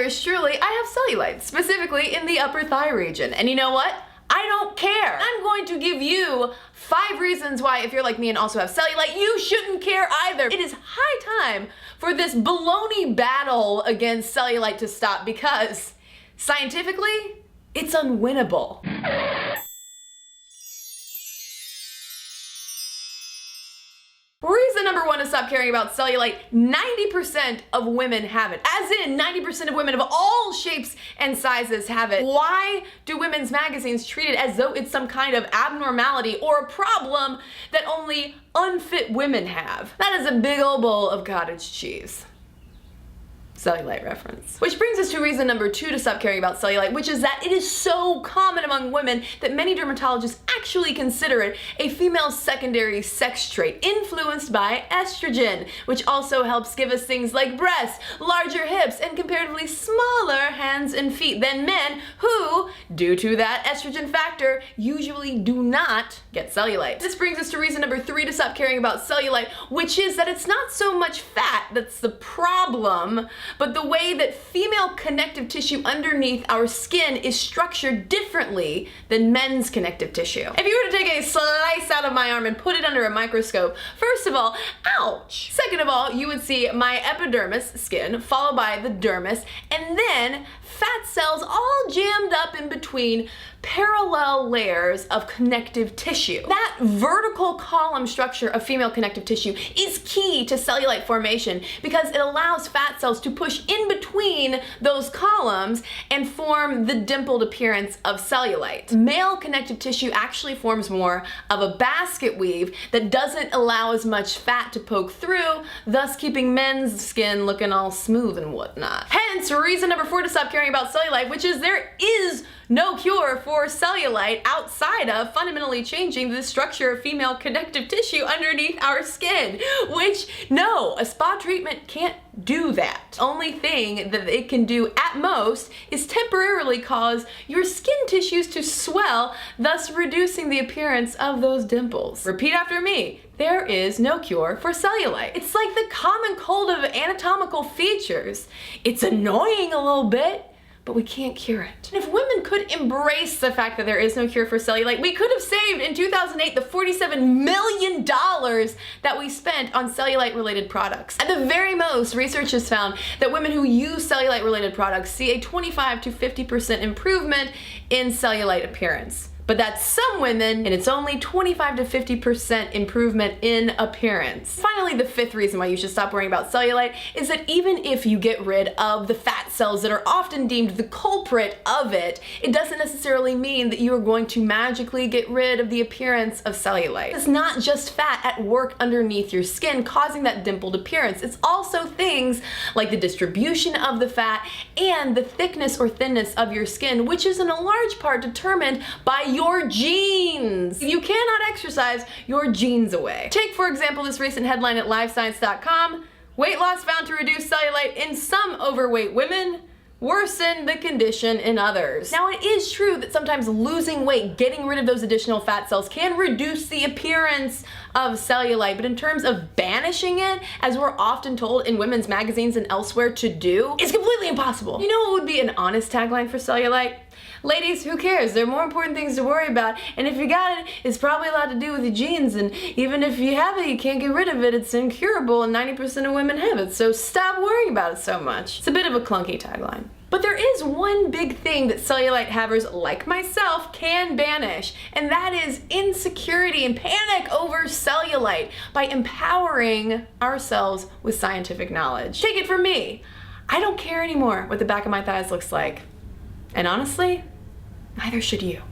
yours truly, I have cellulite, specifically in the upper thigh region. And you know what? I don't care. I'm going to give you 5 reasons why, if you're like me and also have cellulite, you shouldn't care either. It is high time for this baloney battle against cellulite to stop, because scientifically, it's unwinnable. Reason number 1 to stop caring about cellulite: 90% of women have it. As in, 90% of women of all shapes and sizes have it. Why do women's magazines treat it as though it's some kind of abnormality or a problem that only unfit women have? That is a big old bowl of cottage cheese. Cellulite reference. Which brings us to reason number 2 to stop caring about cellulite, which is that it is so common among women that many dermatologists actually consider it a female secondary sex trait influenced by estrogen, which also helps give us things like breasts, larger hips, and comparatively smaller hands and feet than men who, due to that estrogen factor, usually do not get cellulite. This brings us to reason number 3 to stop caring about cellulite, which is that it's not so much fat that's the problem, but the way that female connective tissue underneath our skin is structured differently than men's connective tissue. If you were to take a slice out of my arm and put it under a microscope, first of all, ouch! Second of all, you would see my epidermis, skin, followed by the dermis, and then fat cells all jammed up in between parallel layers of connective tissue. That vertical column structure of female connective tissue is key to cellulite formation because it allows fat cells to push in between those columns and form the dimpled appearance of cellulite. Male connective tissue actually forms more of a basket weave that doesn't allow as much fat to poke through, thus keeping men's skin looking all smooth and whatnot. Hence, reason number 4 to stop caring about cellulite, which is there is no cure for cellulite outside of fundamentally changing the structure of female connective tissue underneath our skin, which, no, a spa treatment can't do that. Only thing that it can do at most is temporarily cause your skin tissues to swell, thus reducing the appearance of those dimples. Repeat after me. There is no cure for cellulite. It's like the common cold of anatomical features. It's annoying a little bit, but we can't cure it. And if women could embrace the fact that there is no cure for cellulite, we could have saved in 2008 the $47 million that we spent on cellulite-related products. At the very most, research has found that women who use cellulite-related products see a 25 to 50% improvement in cellulite appearance. But that's some women, and it's only 25 to 50% improvement in appearance. Finally, the 5th reason why you should stop worrying about cellulite is that even if you get rid of the fat cells that are often deemed the culprit of it, it doesn't necessarily mean that you are going to magically get rid of the appearance of cellulite. It's not just fat at work underneath your skin causing that dimpled appearance. It's also things like the distribution of the fat and the thickness or thinness of your skin, which is in a large part determined by your genes. You cannot exercise your genes away. Take, for example, this recent headline at livescience.com. Weight loss found to reduce cellulite in some overweight women, worsen the condition in others. Now, it is true that sometimes losing weight, getting rid of those additional fat cells, can reduce the appearance of cellulite, but in terms of banishing it, as we're often told in women's magazines and elsewhere to do, it's completely impossible. You know what would be an honest tagline for cellulite? Ladies, who cares? There are more important things to worry about, and if you got it, it's probably a lot to do with your genes, and even if you have it, you can't get rid of it. It's incurable, and 90% of women have it, so stop worrying about it so much. It's a bit of a clunky tagline. But there is one big thing that cellulite havers like myself can banish, and that is insecurity and panic over cellulite by empowering ourselves with scientific knowledge. Take it from me. I don't care anymore what the back of my thighs looks like. And honestly, neither should you.